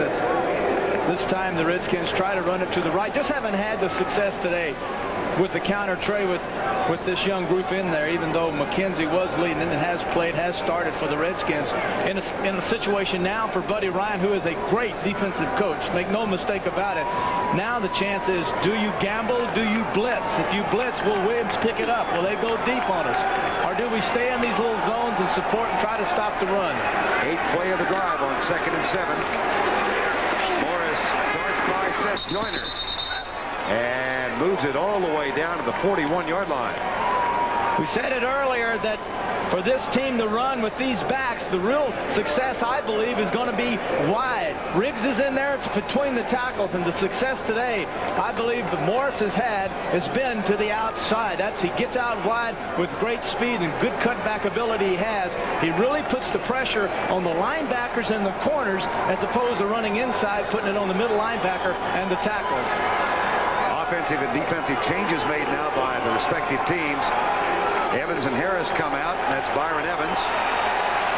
that this time the Redskins try to run it to the right. Just haven't had the success today with the counter tray with this young group in there, even though McKenzie was leading and has started for the Redskins. In a situation now for Buddy Ryan, who is a great defensive coach. Make no mistake about it. Now the chance is, do you gamble? Do you blitz? If you blitz, will Williams pick it up? Will they go deep on us? Or do we stay in these little zones and support and try to stop the run? 8th play of the drive on 2nd and 7. Morris darts by Seth Joyner and moves it all the way down to the 41-yard line. We said it earlier that for this team to run with these backs, the real success, I believe, is going to be wide. Riggs is in there. It's between the tackles. And the success today, I believe, that Morris has had has been to the outside. He gets out wide with great speed and good cutback ability he has. He really puts the pressure on the linebackers and the corners as opposed to running inside, putting it on the middle linebacker and the tackles. Offensive and defensive changes made now by the respective teams. Evans and Harris come out, and that's Byron Evans.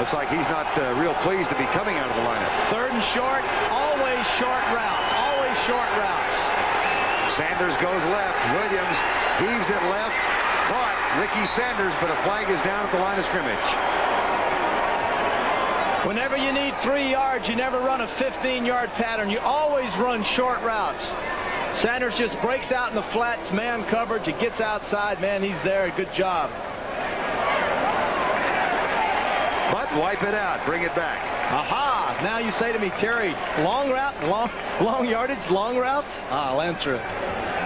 Looks like he's not real pleased to be coming out of the lineup. 3rd and short, always short routes, always short routes. Sanders goes left. Williams heaves it left. Caught Ricky Sanders, but a flag is down at the line of scrimmage. Whenever you need 3 yards, you never run a 15-yard pattern. You always run short routes. Sanders just breaks out in the flats, man coverage. He gets outside. Man, he's there. Good job. But wipe it out. Bring it back. Aha! Now you say to me, Terry, long route, long yardage, long routes? I'll answer it.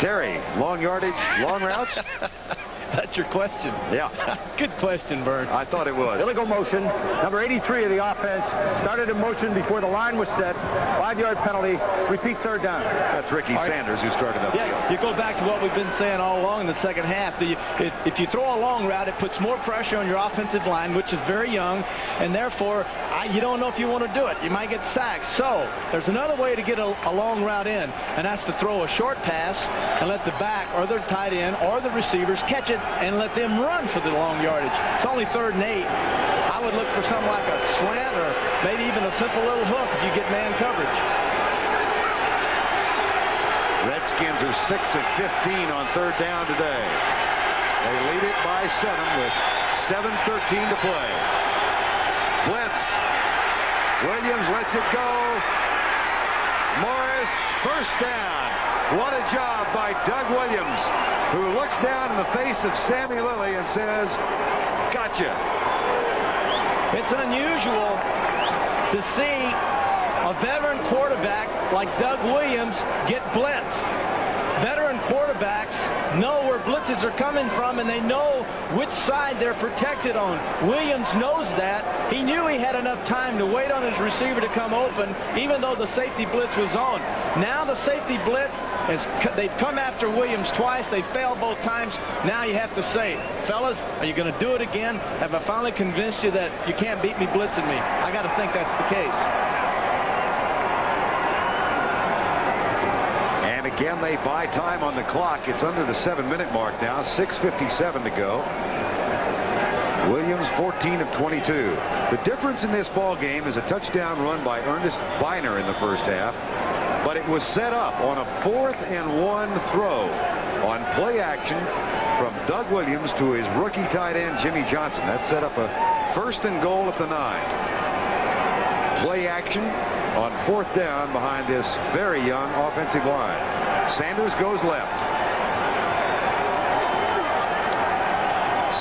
Terry, long yardage, long routes? That's your question. Yeah. Good question, Bern. I thought it was. Illegal motion. Number 83 of the offense started in motion before the line was set. 5-yard penalty. Repeat 3rd down. That's Ricky Sanders who started up the field. You go back to what we've been saying all along in the second half. If you throw a long route, it puts more pressure on your offensive line, which is very young, and therefore you don't know if you want to do it. You might get sacked. So there's another way to get a long route in, and that's to throw a short pass and let the back or the tight end or the receivers catch it and let them run for the long yardage. It's only 3rd and 8. I would look for something like a slant or maybe even a simple little hook if you get man coverage. Redskins are 6 of 15 on 3rd down today. They lead it by 7 with 7:13 to play. Blitz. Williams lets it go. Morris, 1st down. What a job by Doug Williams, who looks down in the face of Sammy Lilly and says, gotcha. It's unusual to see a veteran quarterback like Doug Williams get blitzed. Veteran quarterbacks know where blitzes are coming from, and they know which side they're protected on. Williams knows that. He knew he had enough time to wait on his receiver to come open, even though the safety blitz was on. Now the safety blitz, they've come after Williams twice. They failed both times. Now you have to say, fellas, are you going to do it again? Have I finally convinced you that you can't beat me blitzing me? I got to think that's the case. Again, they buy time on the clock. It's under the 7-minute mark now. 6:57 to go. Williams 14 of 22. The difference in this ball game is a touchdown run by Ernest Biner in the first half, but it was set up on a 4th and 1 throw on play action from Doug Williams to his rookie tight end Jimmy Johnson. That set up a 1st and goal at the 9. Play action on 4th down behind this very young offensive line. Sanders goes left.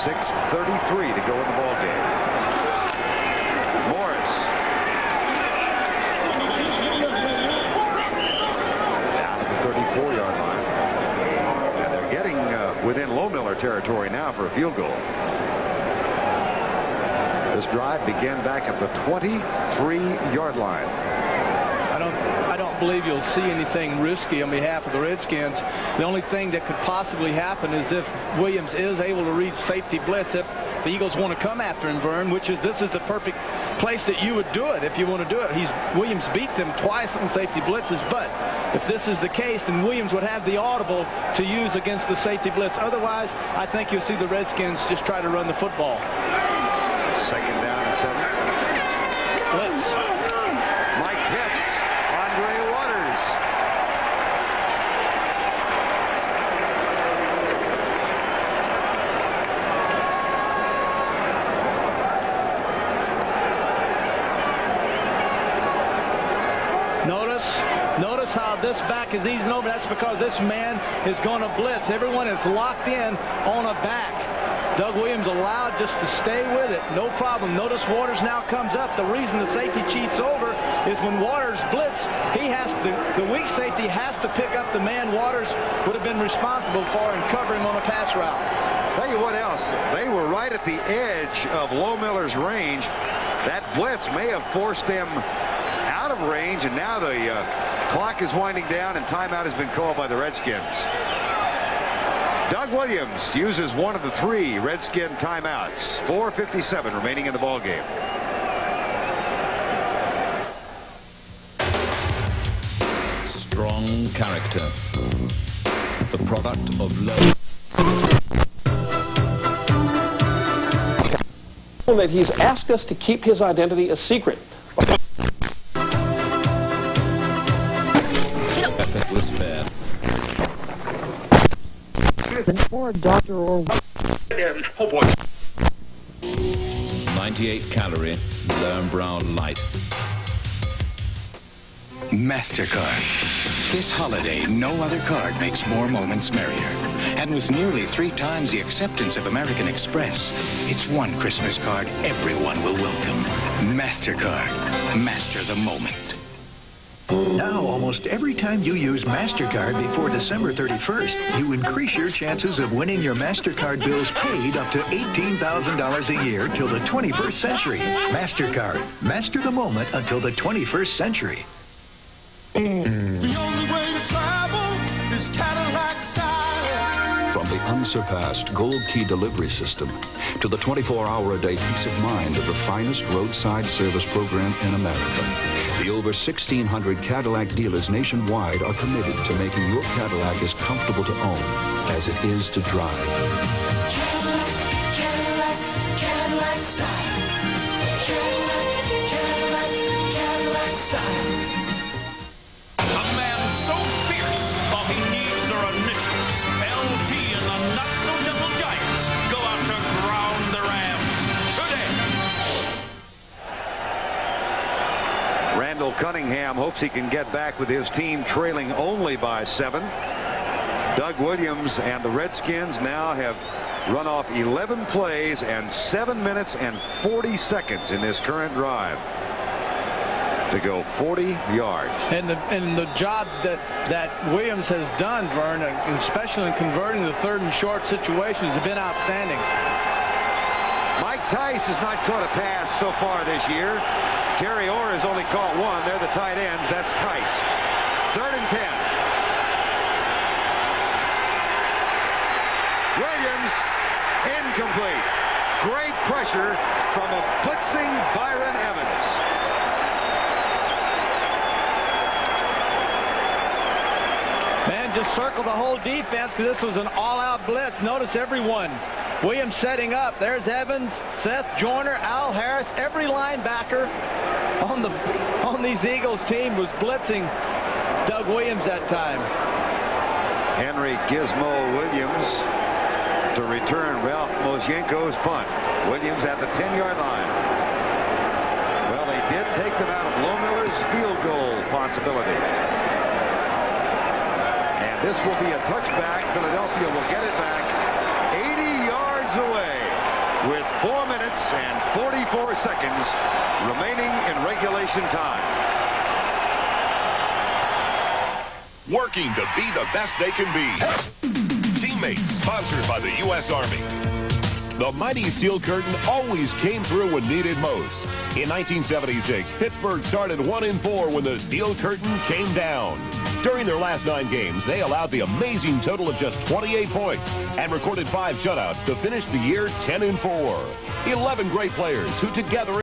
6:33 to go in the ball game. Morris. Down at the 34-yard line. And they're getting within Low Miller territory now for a field goal. This drive began back at the 23-yard line. I don't believe you'll see anything risky on behalf of the Redskins. The only thing that could possibly happen is if Williams is able to read safety blitz, if the Eagles want to come after him, Vern, this is the perfect place that you would do it if you want to do it. Williams beat them twice on safety blitzes, but if this is the case, then Williams would have the audible to use against the safety blitz. Otherwise, I think you'll see the Redskins just try to run the football. 2nd down and 7. Blitz. Mike Pitts on Notice how this back is easing over. That's because this man is going to blitz. Everyone is locked in on a back. Doug Williams allowed just to stay with it. No problem. Notice Waters now comes up. The reason the safety cheats over is when Waters blitz, he has to, the weak safety has to pick up the man Waters would have been responsible for and cover him on a pass route. Tell you what else, they were right at the edge of Lohmiller's range. That blitz may have forced them out of range, and now the clock is winding down and timeout has been called by the Redskins. Doug Williams uses one of the 3 Redskin timeouts. 4:57 remaining in the ball game. Strong character. The product of low. That he's asked us to keep his identity a secret. Effort was fair. Or doctor or... Oh, boy. 98 calorie, Lerm Brown Light. MasterCard. This holiday, no other card makes more moments merrier. And with nearly 3 times the acceptance of American Express, it's one Christmas card everyone will welcome. MasterCard. Master the moment. Now, almost every time you use MasterCard before December 31st, you increase your chances of winning your MasterCard bills paid up to $18,000 a year till the 21st century. MasterCard. Master the moment until the 21st century. The only way to travel is Cadillac style. From the unsurpassed Gold Key delivery system to the 24-hour-a-day peace of mind of the finest roadside service program in America, the over 1,600 Cadillac dealers nationwide are committed to making your Cadillac as comfortable to own as it is to drive. Cadillac style. Cadillac style. A man so fierce, all he needs are initials. LT and the not-so-gentle Giants go out to ground the Rams today. Randall Cunningham hopes he can get back with his team trailing only by 7. Doug Williams and the Redskins now have run off 11 plays and 7 minutes and 40 seconds in this current drive to go 40 yards. And the job that Williams has done, Vern, especially in converting the 3rd and short situations, has been outstanding. Mike Tice has not caught a pass so far this year. Terry Orr has only caught 1. They're the tight ends. That's Tice. 3rd and 10. Williams, incomplete. Great pressure from a blitzing Byron Evans. Man, just circle the whole defense because this was an all-out blitz. Notice everyone. Williams setting up. There's Evans, Seth Joyner, Al Harris. Every linebacker on these Eagles team was blitzing Doug Williams that time. Henry Gizmo Williams to return Ralph Moshenko's punt. Williams at the 10-yard line. Well, they did take them out of Lohmiller's field goal possibility. And this will be a touchback. Philadelphia will get it back 80 yards away with 4 minutes and 44 seconds remaining in regulation time. Working to be the best they can be. Teammates, sponsored by the U.S. Army. The mighty Steel Curtain always came through when needed most. In 1976, Pittsburgh started 1-4 when the Steel Curtain came down. During their last 9 games, they allowed the amazing total of just 28 points and recorded 5 shutouts to finish the year 10-4. 11 great players who together